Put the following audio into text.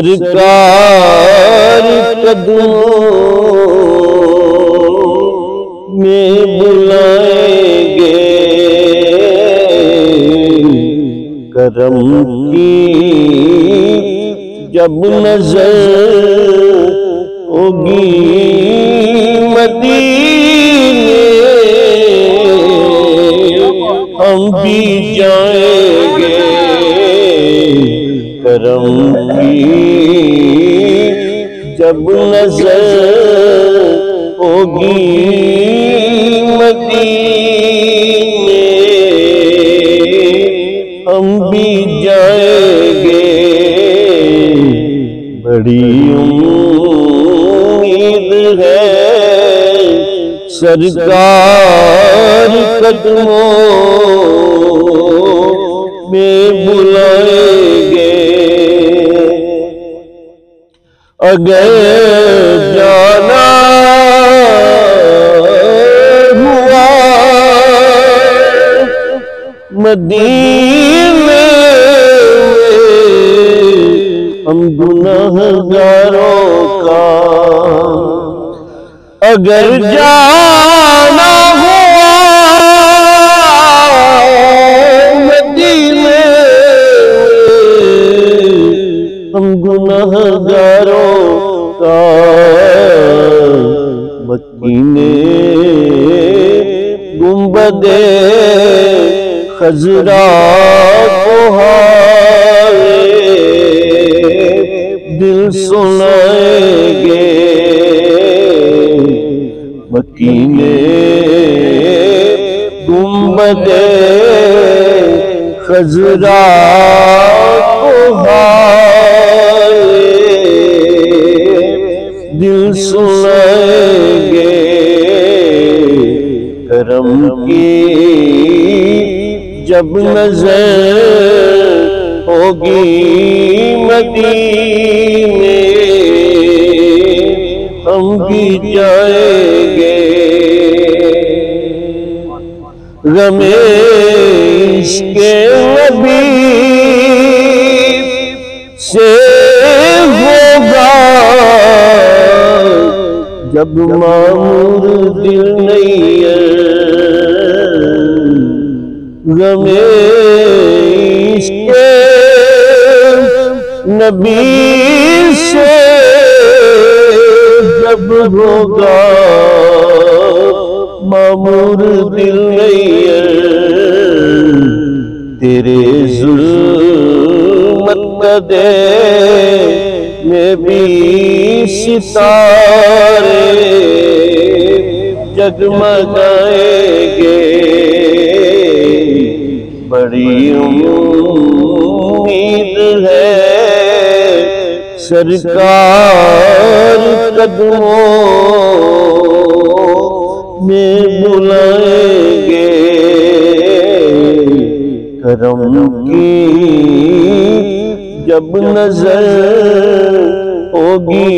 सरकार कदमों में बुलाएंगे, करम की जब नजर होगी मदीने, हम भी जाएंगे करम की जब नजर होगी मदीने, हम भी जाएंगे। बड़ी उम्मीद है सरकार कदमों में बुलाएंगे। अगर जाना हुआ मदीने हम गुनहगारों का, अगर जाना हुआ मदीने हम गुनहगारों का, मदीने गुंबदे खजरा को हाय दिल सुनाएंगे। मदीने गुंबदे खजरा को हाय दिल सुनाएंगे। करम की जब नजर होगी मदीने, हम भी जाएंगे। गमे इश्क़े नबी से होगा जब मामूर दिल नहीं है। गमे इश्क़े नबी से जब होगा मामूर दिल नहीं है। तेरे ज़ुल्मत कदे में भी सितारे जगमगाएंगे। बड़ी उम्मीद है सरकार कदमों में बुलाएंगे। करम की जब नजर होगी